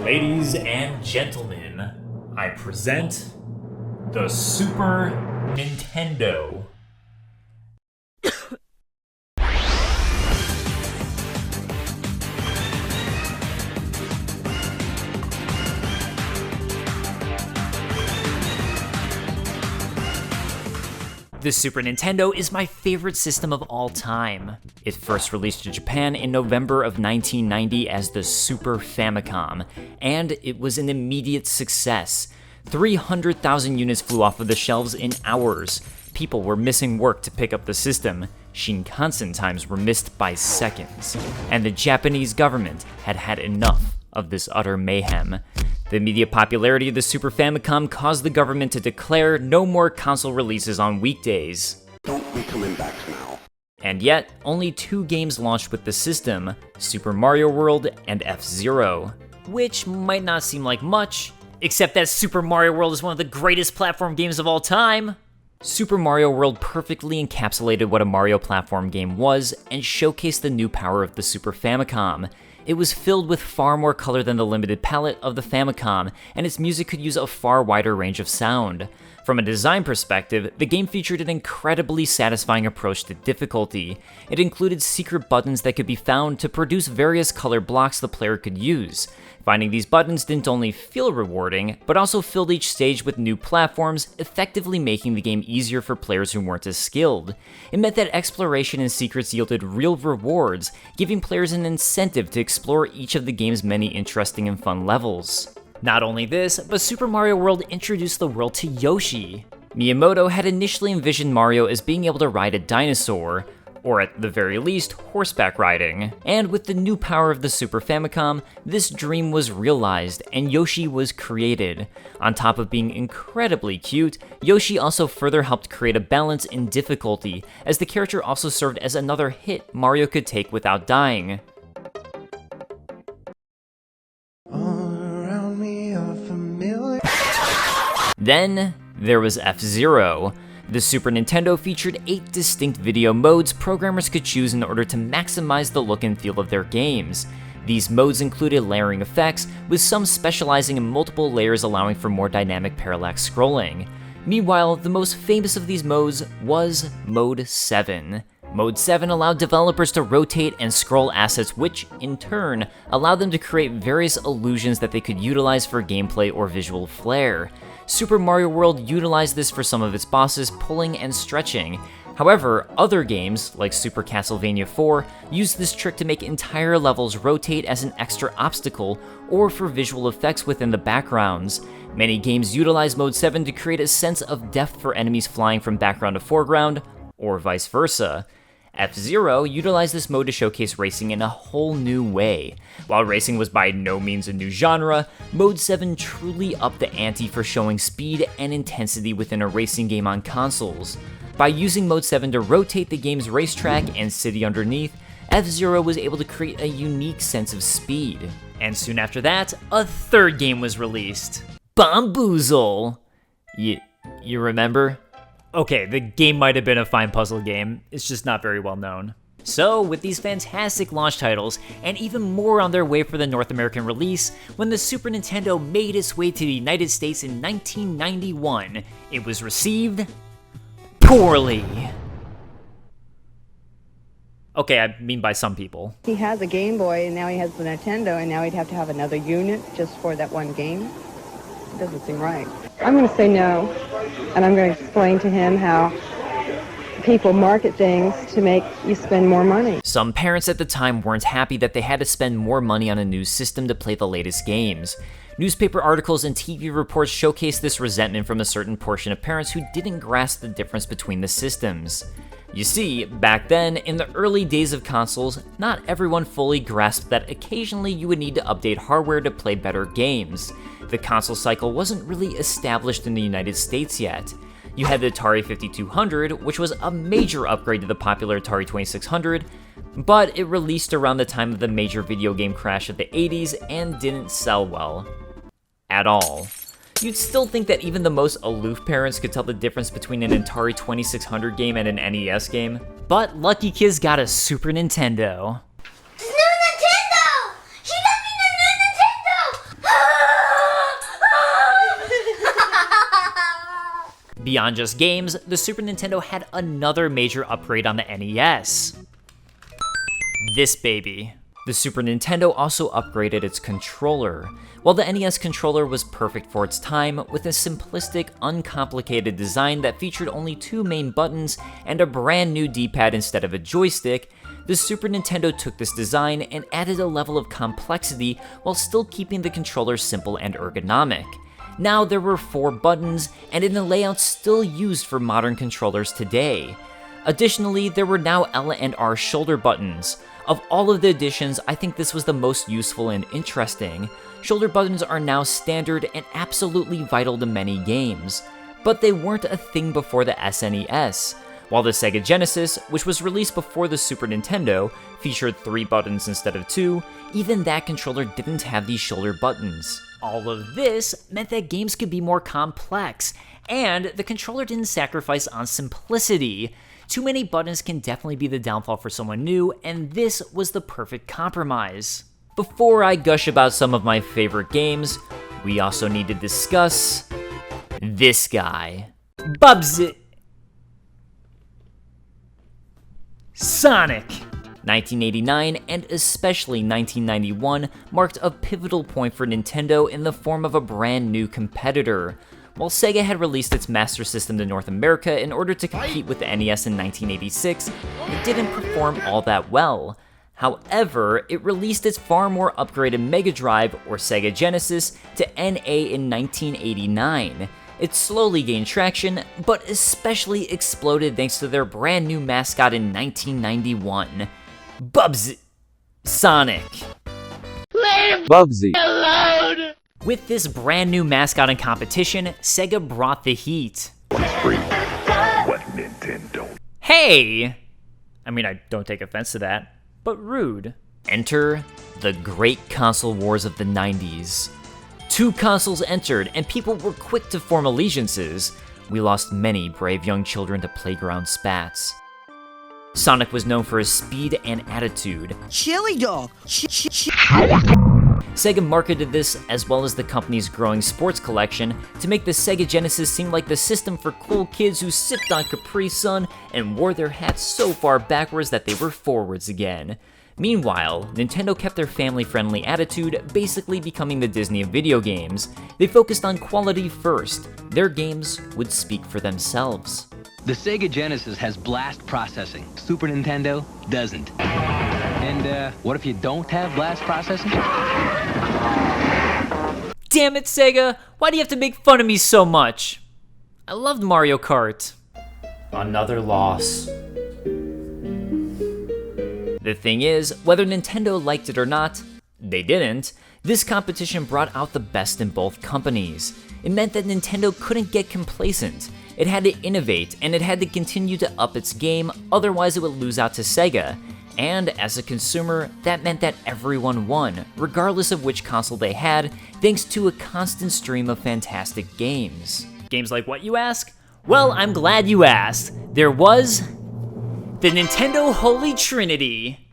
Ladies and gentlemen, I present the Super Nintendo. The Super Nintendo is my favorite system of all time. It first released in Japan in November of 1990 as the Super Famicom, and it was an immediate success. 300,000 units flew off of the shelves in hours. People were missing work to pick up the system. Shinkansen times were missed by seconds. And the Japanese government had had enough of this utter mayhem. The immediate popularity of the Super Famicom caused the government to declare no more console releases on weekdays. Don't be coming back now. And yet, only 2 games launched with the system, Super Mario World and F-Zero. Which might not seem like much, except that Super Mario World is one of the greatest platform games of all time. Super Mario World perfectly encapsulated what a Mario platform game was and showcased the new power of the Super Famicom. It was filled with far more color than the limited palette of the Famicom, and its music could use a far wider range of sound. From a design perspective, the game featured an incredibly satisfying approach to difficulty. It included secret buttons that could be found to produce various color blocks the player could use. Finding these buttons didn't only feel rewarding, but also filled each stage with new platforms, effectively making the game easier for players who weren't as skilled. It meant that exploration and secrets yielded real rewards, giving players an incentive to explore each of the game's many interesting and fun levels. Not only this, but Super Mario World introduced the world to Yoshi. Miyamoto had initially envisioned Mario as being able to ride a dinosaur, or at the very least, horseback riding. And with the new power of the Super Famicom, this dream was realized, and Yoshi was created. On top of being incredibly cute, Yoshi also further helped create a balance in difficulty, as the character also served as another hit Mario could take without dying. Then, there was F-Zero. The Super Nintendo featured 8 distinct video modes programmers could choose in order to maximize the look and feel of their games. These modes included layering effects, with some specializing in multiple layers allowing for more dynamic parallax scrolling. Meanwhile, the most famous of these modes was Mode 7. Mode 7 allowed developers to rotate and scroll assets, which, in turn, allowed them to create various illusions that they could utilize for gameplay or visual flair. Super Mario World utilized this for some of its bosses pulling and stretching. However, other games, like Super Castlevania 4, used this trick to make entire levels rotate as an extra obstacle or for visual effects within the backgrounds. Many games utilize Mode 7 to create a sense of depth for enemies flying from background to foreground, or vice versa. F-Zero utilized this mode to showcase racing in a whole new way. While racing was by no means a new genre, Mode 7 truly upped the ante for showing speed and intensity within a racing game on consoles. By using Mode 7 to rotate the game's racetrack and city underneath, F-Zero was able to create a unique sense of speed. And soon after that, a third game was released, Bamboozle. You remember? Okay, the game might have been a fine puzzle game, it's just not very well known. So, with these fantastic launch titles, and even more on their way for the North American release, when the Super Nintendo made its way to the United States in 1991, it was received poorly. Okay, I mean by some people. He has a Game Boy, and now he has the Nintendo, and now he'd have to have another unit just for that one game? It doesn't seem right. I'm going to say no, and I'm going to explain to him how people market things to make you spend more money. Some parents at the time weren't happy that they had to spend more money on a new system to play the latest games. Newspaper articles and TV reports showcased this resentment from a certain portion of parents who didn't grasp the difference between the systems. You see, back then, in the early days of consoles, not everyone fully grasped that occasionally you would need to update hardware to play better games. The console cycle wasn't really established in the United States yet. You had the Atari 5200, which was a major upgrade to the popular Atari 2600, but it released around the time of the major video game crash of the 80s and didn't sell well. At all. You'd still think that even the most aloof parents could tell the difference between an Atari 2600 game and an NES game, but lucky kids got a Super Nintendo. New Nintendo! She got me the new Nintendo! Beyond just games, the Super Nintendo had another major upgrade on the NES. This baby. The Super Nintendo also upgraded its controller. While the NES controller was perfect for its time, with a simplistic, uncomplicated design that featured only 2 main buttons and a brand new D-pad instead of a joystick, the Super Nintendo took this design and added a level of complexity while still keeping the controller simple and ergonomic. Now there were 4 buttons, and in a layout still used for modern controllers today. Additionally, there were now L and R shoulder buttons. Of all of the additions, I think this was the most useful and interesting. Shoulder buttons are now standard and absolutely vital to many games, but they weren't a thing before the SNES. While the Sega Genesis, which was released before the Super Nintendo, featured 3 buttons instead of 2, even that controller didn't have these shoulder buttons. All of this meant that games could be more complex, and the controller didn't sacrifice on simplicity. Too many buttons can definitely be the downfall for someone new, and this was the perfect compromise. Before I gush about some of my favorite games, we also need to discuss this guy. Bamboozle. Sonic! 1989 and especially 1991 marked a pivotal point for Nintendo in the form of a brand new competitor. While Sega had released its Master System to North America in order to compete with the NES in 1986, it didn't perform all that well. However, it released its far more upgraded Mega Drive, or Sega Genesis, to NA in 1989. It slowly gained traction, but especially exploded thanks to their brand new mascot in 1991. Bubsy. Sonic. Leave Bubsy alone! With this brand new mascot in competition, Sega brought the heat. What's free? What Nintendo? Hey! I mean, I don't take offense to that, but rude. Enter the great console wars of the 90s. 2 consoles entered, and people were quick to form allegiances. We lost many brave young children to playground spats. Sonic was known for his speed and attitude. Chili dog. Sega marketed this, as well as the company's growing sports collection, to make the Sega Genesis seem like the system for cool kids who sipped on Capri Sun and wore their hats so far backwards that they were forwards again. Meanwhile, Nintendo kept their family-friendly attitude, basically becoming the Disney of video games. They focused on quality first. Their games would speak for themselves. The Sega Genesis has blast processing. Super Nintendo doesn't. And what if you don't have blast processing? Damn it, Sega! Why do you have to make fun of me so much? I loved Mario Kart. Another loss. The thing is, whether Nintendo liked it or not, they didn't, this competition brought out the best in both companies. It meant that Nintendo couldn't get complacent. It had to innovate, and it had to continue to up its game, otherwise it would lose out to Sega. And as a consumer, that meant that everyone won, regardless of which console they had, thanks to a constant stream of fantastic games. Games like what, you ask? Well, I'm glad you asked. There was the Nintendo Holy Trinity.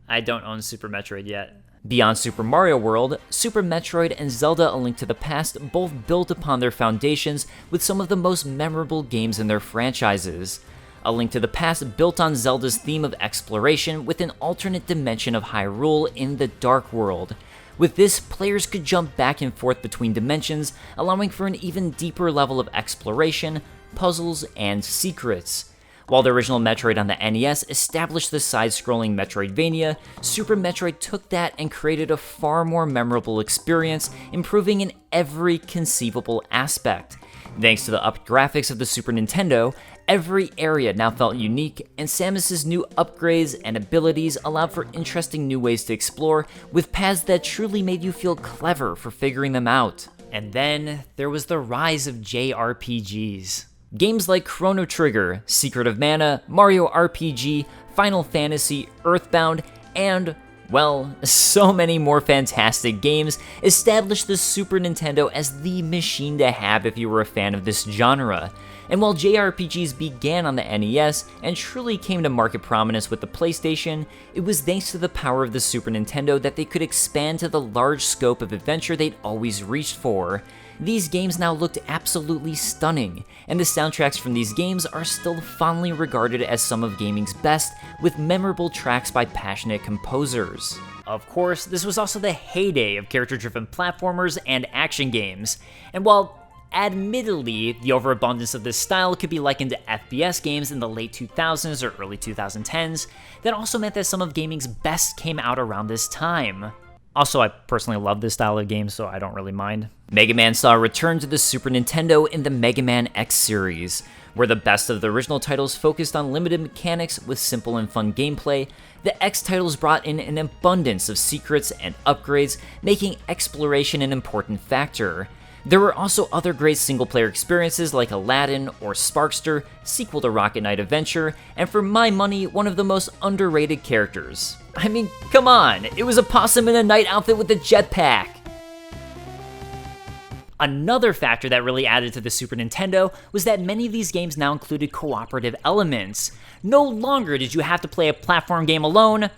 I don't own Super Metroid yet. Beyond Super Mario World, Super Metroid and Zelda A Link to the Past both built upon their foundations with some of the most memorable games in their franchises. A Link to the Past built on Zelda's theme of exploration with an alternate dimension of Hyrule in the Dark World. With this, players could jump back and forth between dimensions, allowing for an even deeper level of exploration, puzzles, and secrets. While the original Metroid on the NES established the side-scrolling Metroidvania, Super Metroid took that and created a far more memorable experience, improving in every conceivable aspect. Thanks to the upped graphics of the Super Nintendo, every area now felt unique, and Samus's new upgrades and abilities allowed for interesting new ways to explore, with paths that truly made you feel clever for figuring them out. And then there was the rise of JRPGs. Games like Chrono Trigger, Secret of Mana, Mario RPG, Final Fantasy, Earthbound, and, well, so many more fantastic games established the Super Nintendo as the machine to have if you were a fan of this genre. And while JRPGs began on the NES and truly came to market prominence with the PlayStation, it was thanks to the power of the Super Nintendo that they could expand to the large scope of adventure they'd always reached for. These games now looked absolutely stunning, and the soundtracks from these games are still fondly regarded as some of gaming's best, with memorable tracks by passionate composers. Of course, this was also the heyday of character-driven platformers and action games, and while admittedly, the overabundance of this style could be likened to FPS games in the late 2000s or early 2010s, that also meant that some of gaming's best came out around this time. Also, I personally love this style of game, so I don't really mind. Mega Man saw a return to the Super Nintendo in the Mega Man X series, where the best of the original titles focused on limited mechanics with simple and fun gameplay. The X titles brought in an abundance of secrets and upgrades, making exploration an important factor. There were also other great single-player experiences like Aladdin or Sparkster, sequel to Rocket Knight Adventure, and for my money, one of the most underrated characters. I mean, come on, it was a possum in a knight outfit with a jetpack! Another factor that really added to the Super Nintendo was that many of these games now included cooperative elements. No longer did you have to play a platform game alone,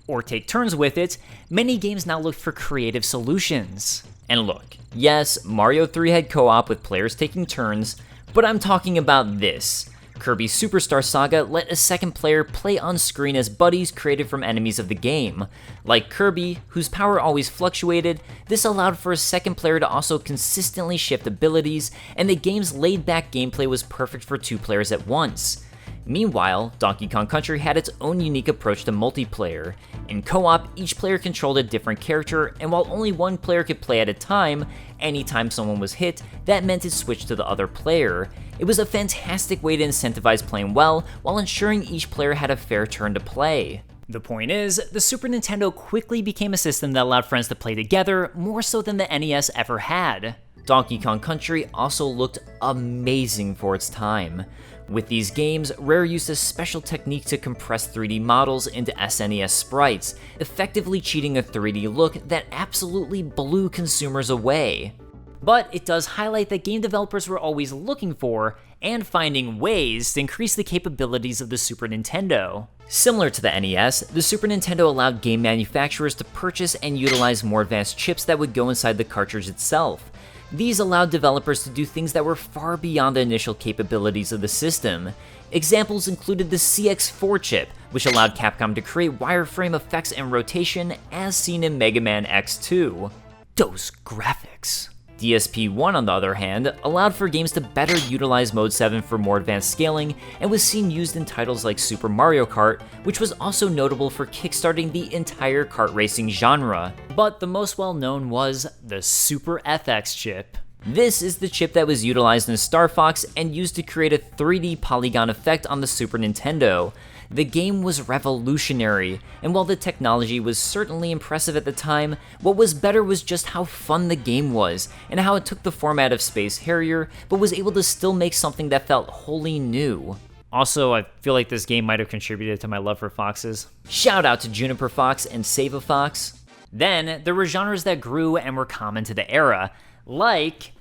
or take turns with it. Many games now looked for creative solutions. And look, yes, Mario 3 had co-op with players taking turns, but I'm talking about this. Kirby's Superstar Saga let a second player play on screen as buddies created from enemies of the game. Like Kirby, whose power always fluctuated, this allowed for a second player to also consistently shift abilities, and the game's laid-back gameplay was perfect for two players at once. Meanwhile, Donkey Kong Country had its own unique approach to multiplayer. In co-op, each player controlled a different character, and while only one player could play at a time, anytime someone was hit, that meant it switched to the other player. It was a fantastic way to incentivize playing well, while ensuring each player had a fair turn to play. The point is, the Super Nintendo quickly became a system that allowed friends to play together, more so than the NES ever had. Donkey Kong Country also looked amazing for its time. With these games, Rare used a special technique to compress 3D models into SNES sprites, effectively cheating a 3D look that absolutely blew consumers away. But it does highlight that game developers were always looking for and finding ways to increase the capabilities of the Super Nintendo. Similar to the NES, the Super Nintendo allowed game manufacturers to purchase and utilize more advanced chips that would go inside the cartridge itself. These allowed developers to do things that were far beyond the initial capabilities of the system. Examples included the CX4 chip, which allowed Capcom to create wireframe effects and rotation as seen in Mega Man X2. Those graphics. DSP-1, on the other hand, allowed for games to better utilize Mode 7 for more advanced scaling, and was seen used in titles like Super Mario Kart, which was also notable for kickstarting the entire kart racing genre. But the most well-known was the Super FX chip. This is the chip that was utilized in Star Fox and used to create a 3D polygon effect on the Super Nintendo. The game was revolutionary, and while the technology was certainly impressive at the time, what was better was just how fun the game was, and how it took the format of Space Harrier, but was able to still make something that felt wholly new. Also, I feel like this game might have contributed to my love for foxes. Shout out to Juniper Fox and Save a Fox. Then, there were genres that grew and were common to the era, like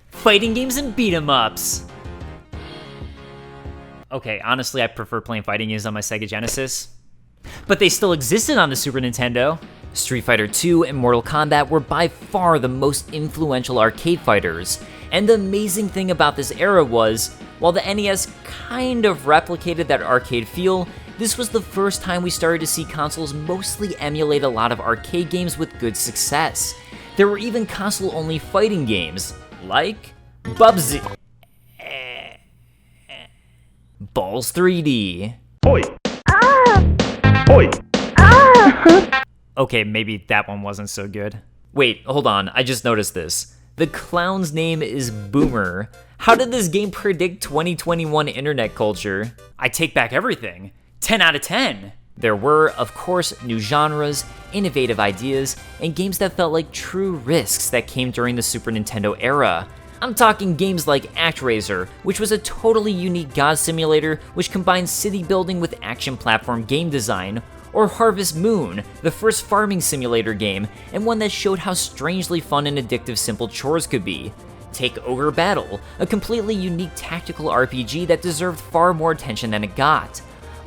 fighting games and beat-em-ups. Okay, honestly, I prefer playing fighting games on my Sega Genesis, but they still existed on the Super Nintendo. Street Fighter II and Mortal Kombat were by far the most influential arcade fighters, and the amazing thing about this era was, while the NES kind of replicated that arcade feel, this was the first time we started to see consoles mostly emulate a lot of arcade games with good success. There were even console-only fighting games, like Bubsy. Balls 3D. Oi! Oi! Okay, maybe that one wasn't so good. Wait, hold on, I just noticed this. The clown's name is Boomer. How did this game predict 2021 internet culture? I take back everything. 10 out of 10. There were, of course, new genres, innovative ideas, and games that felt like true risks that came during the Super Nintendo era. I'm talking games like ActRaiser, which was a totally unique god simulator which combined city building with action platform game design, or Harvest Moon, the first farming simulator game, and one that showed how strangely fun and addictive simple chores could be. Take Ogre Battle, a completely unique tactical RPG that deserved far more attention than it got.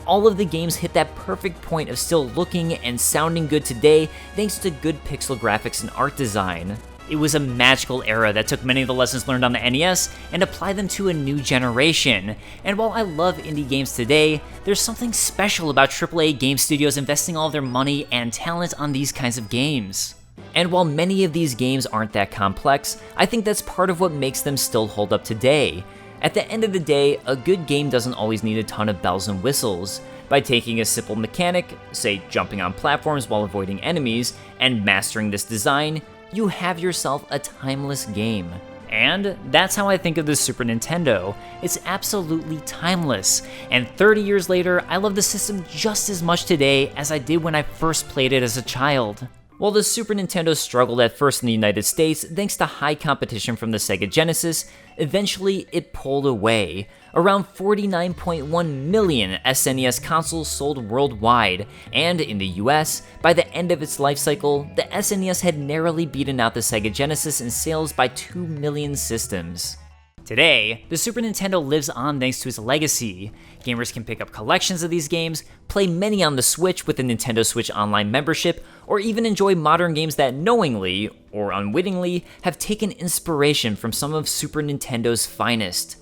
All of the games hit that perfect point of still looking and sounding good today thanks to good pixel graphics and art design. It was a magical era that took many of the lessons learned on the NES and applied them to a new generation. And while I love indie games today, there's something special about AAA game studios investing all of their money and talent on these kinds of games. And while many of these games aren't that complex, I think that's part of what makes them still hold up today. At the end of the day, a good game doesn't always need a ton of bells and whistles. By taking a simple mechanic, say jumping on platforms while avoiding enemies, and mastering this design, you have yourself a timeless game. And that's how I think of the Super Nintendo. It's absolutely timeless, and 30 years later, I love the system just as much today as I did when I first played it as a child. While the Super Nintendo struggled at first in the United States thanks to high competition from the Sega Genesis, eventually it pulled away. Around 49.1 million SNES consoles sold worldwide, and in the US, by the end of its life cycle, the SNES had narrowly beaten out the Sega Genesis in sales by 2 million systems. Today, the Super Nintendo lives on thanks to its legacy. Gamers can pick up collections of these games, play many on the Switch with the Nintendo Switch Online membership, or even enjoy modern games that knowingly, or unwittingly, have taken inspiration from some of Super Nintendo's finest.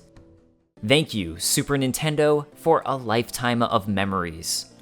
Thank you, Super Nintendo, for a lifetime of memories.